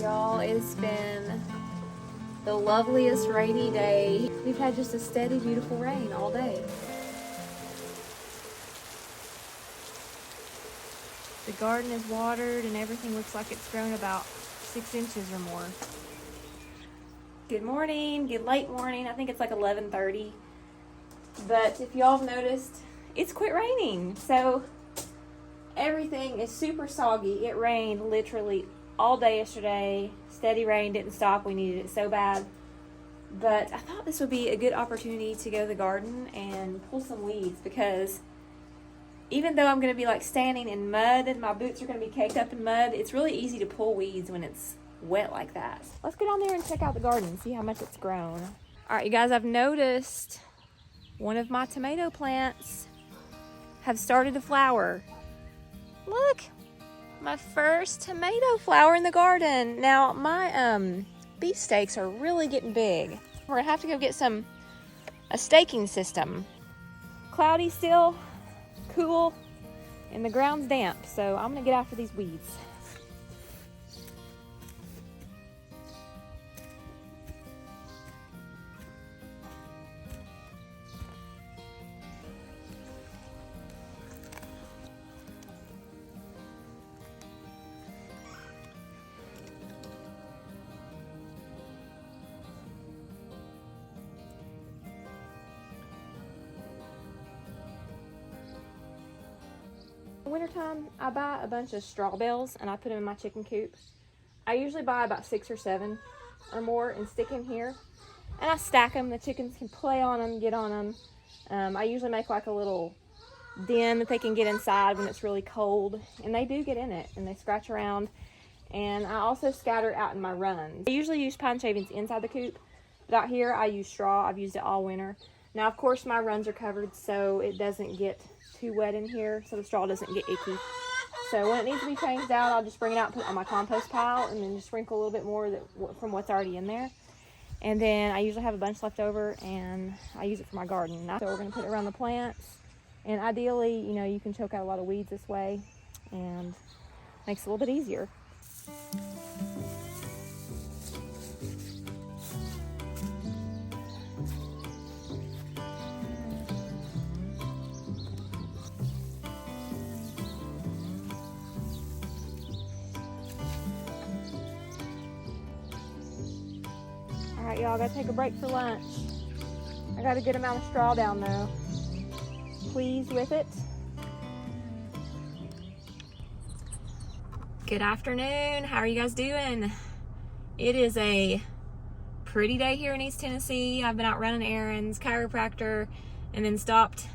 Y'all, it's been the loveliest rainy day. We've had just a steady, beautiful rain all day. The garden is watered and everything looks like it's grown about 6 inches or more. Good morning, good late morning. I think it's like 11:30. But if y'all have noticed, it's quit raining. So everything is super soggy. It rained literally all day yesterday. Steady rain, didn't stop. We needed it so bad. But I thought this would be a good opportunity to go to the garden and pull some weeds, because even though I'm going to be like standing in mud and my boots are going to be caked up in mud, it's really easy to pull weeds when it's wet like that. Let's go down there and check out the garden and see how much it's grown. All right, you guys, I've noticed one of my tomato plants have started to flower. Look, my first tomato flower in the garden. Now my beefsteaks are really getting big. We're gonna have to go get a staking system. Cloudy still, cool, and the ground's damp, so I'm gonna get after these weeds. Wintertime, I buy a bunch of straw bales and I put them in my chicken coop. I usually buy about 6 or 7 or more and stick in here, and I stack them. The chickens can play on them, get on them. I usually make like a little den that they can get inside when it's really cold, and they do get in it and they scratch around. And I also scatter out in my runs. I usually use pine shavings inside the coop, but out here I use straw. I've used it all winter. Now, of course, my runs are covered so it doesn't get too wet in here, so the straw doesn't get icky. So when it needs to be changed out, I'll just bring it out and put it on my compost pile, and then just sprinkle a little bit more from what's already in there. And then I usually have a bunch left over, and I use it for my garden. So we're going to put it around the plants, and ideally, you know, you can choke out a lot of weeds this way, and makes it a little bit easier. All right, y'all, gotta take a break for lunch. I got a good amount of straw down though. Pleased with it. Good afternoon. How are you guys doing? It is a pretty day here in East Tennessee. I've been out running errands, chiropractor, and then stopped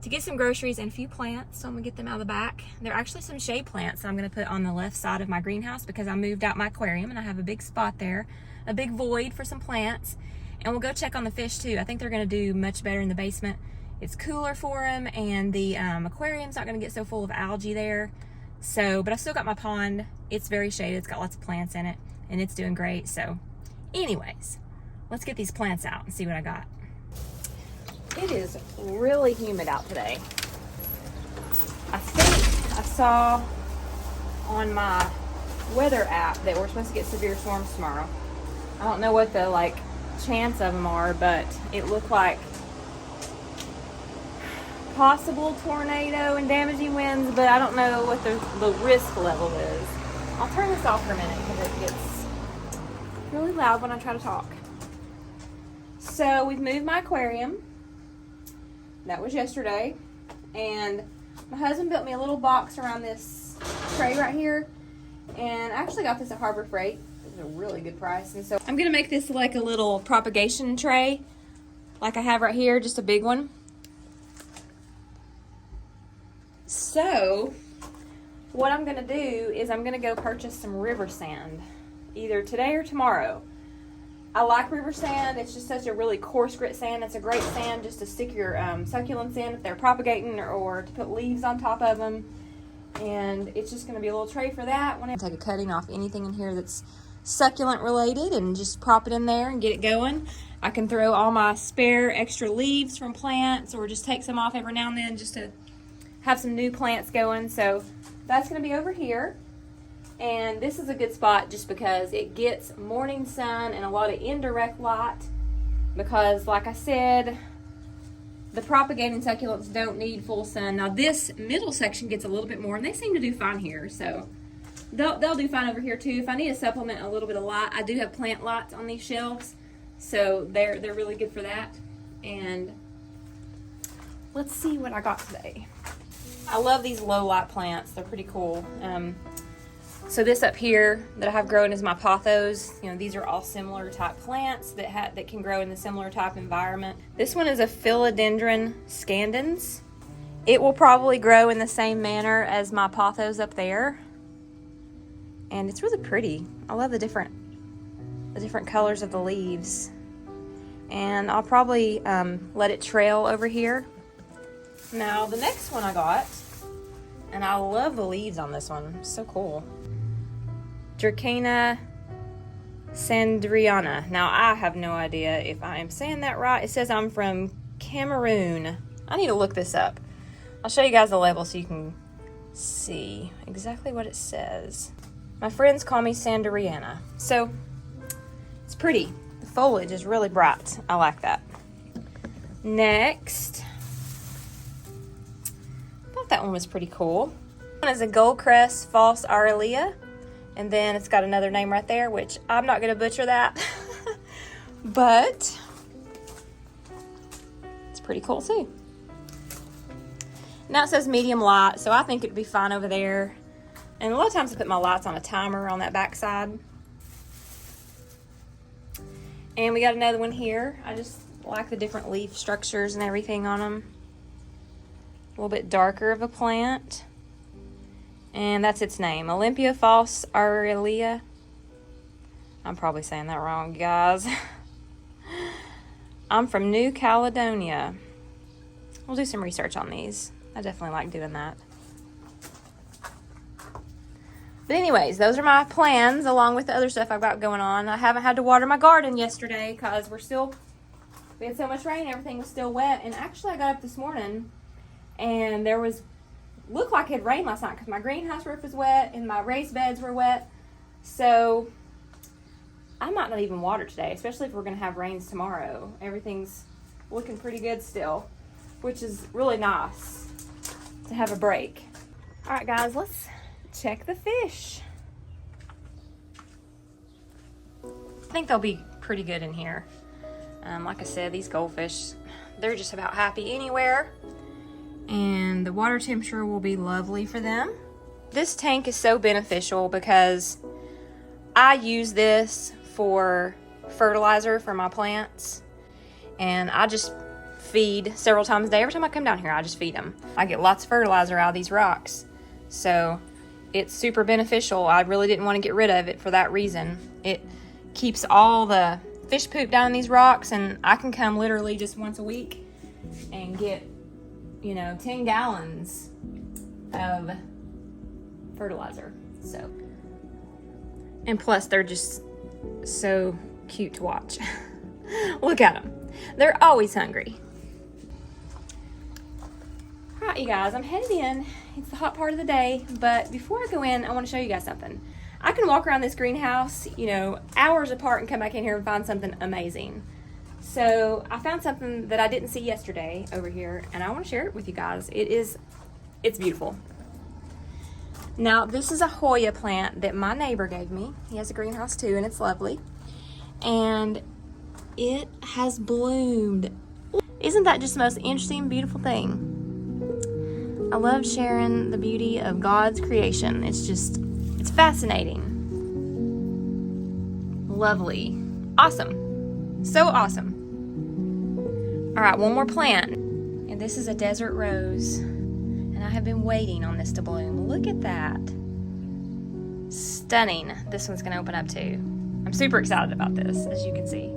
to get some groceries and a few plants. So I'm gonna get them out of the back. They're actually some shade plants that I'm gonna put on the left side of my greenhouse because I moved out my aquarium and I have a big spot there, a big void for some plants. And we'll go check on the fish too. I think they're gonna do much better in the basement. It's cooler for them, and the aquarium's not gonna get so full of algae there. So, but I still got my pond. It's very shaded, it's got lots of plants in it, and it's doing great. So anyways, let's get these plants out and see what I got. It is really humid out today. I think I saw on my weather app that we're supposed to get severe storms tomorrow. I don't know what the chance of them are, but it looked like possible tornado and damaging winds, but I don't know what the risk level is. I'll turn this off for a minute because it gets really loud when I try to talk. So we've moved my aquarium. That was yesterday, and my husband built me a little box around this tray right here, and I actually got this at Harbor Freight. It was a really good price. And so I'm gonna make this like a little propagation tray like I have right here, just a big one. So what I'm gonna do is I'm gonna go purchase some river sand either today or tomorrow. I like river sand. It's just such a really coarse grit sand. It's a great sand just to stick your succulents in if they're propagating, or to put leaves on top of them. And it's just going to be a little tray for that. When I take a cutting off anything in here that's succulent related and just prop it in there and get it going. I can throw all my spare extra leaves from plants, or just take some off every now and then just to have some new plants going. So that's going to be over here. And this is a good spot just because it gets morning sun and a lot of indirect light, because like I said, the propagating succulents don't need full sun. Now this middle section gets a little bit more, and they seem to do fine here, so they'll do fine over here too. If I need to supplement a little bit of light, I do have plant lights on these shelves, so they're really good for that. And let's see what I got today. I love these low light plants. They're pretty cool. So this up here that I have growing is my pothos. You know, these are all similar type plants that can grow in the similar type environment. This one is a philodendron scandens. It will probably grow in the same manner as my pothos up there. And it's really pretty. I love the different colors of the leaves. And I'll probably let it trail over here. Now the next one I got, and I love the leaves on this one. It's so cool. Dracaena sandriana. Now I have no idea if I am saying that right. It says I'm from Cameroon. I need to look this up. I'll show you guys the label so you can see exactly what it says. My friends call me Sandriana. So it's pretty. The foliage is really bright. I like that. Next, I thought that one was pretty cool. This one is a Goldcrest false aurelia. And then it's got another name right there, which I'm not going to butcher that. But it's pretty cool too. Now it says medium light, so I think it'd be fine over there. And a lot of times I put my lights on a timer on that back side. And we got another one here. I just like the different leaf structures and everything on them. A little bit darker of a plant. And that's its name, Olympia false aurelia. I'm probably saying that wrong, guys. I'm from New Caledonia. We'll do some research on these. I definitely like doing that. But anyways, those are my plans along with the other stuff I've got going on. I haven't had to water my garden yesterday because we had so much rain, everything was still wet. And actually I got up this morning and looked like it had rained last night because my greenhouse roof was wet and my raised beds were wet. So I might not even water today, especially if we're going to have rains tomorrow. Everything's looking pretty good still, which is really nice to have a break. All right, guys, let's check the fish. I think they'll be pretty good in here. Like I said, these goldfish, they're just about happy anywhere. And the water temperature will be lovely for them. This tank is so beneficial because I use this for fertilizer for my plants, and I just feed several times a day. Every time I come down here, I just feed them. I get lots of fertilizer out of these rocks, so it's super beneficial. I really didn't want to get rid of it for that reason. It keeps all the fish poop down in these rocks, and I can come literally just once a week and get 10 gallons of fertilizer. So, and plus they're just so cute to watch. Look at them. They're always hungry. All right, you guys, I'm headed in. It's the hot part of the day, but before I go in, I want to show you guys something. I can walk around this greenhouse, hours apart and come back in here and find something amazing. So I found something that I didn't see yesterday over here, and I want to share it with you guys. It's beautiful. Now, this is a Hoya plant that my neighbor gave me. He has a greenhouse too, and it's lovely. And it has bloomed. Isn't that just the most interesting, beautiful thing? I love sharing the beauty of God's creation. It's fascinating. Lovely. Awesome. So awesome. All right, one more plant. And this is a desert rose. And I have been waiting on this to bloom. Look at that. Stunning. This one's gonna open up too. I'm super excited about this, as you can see.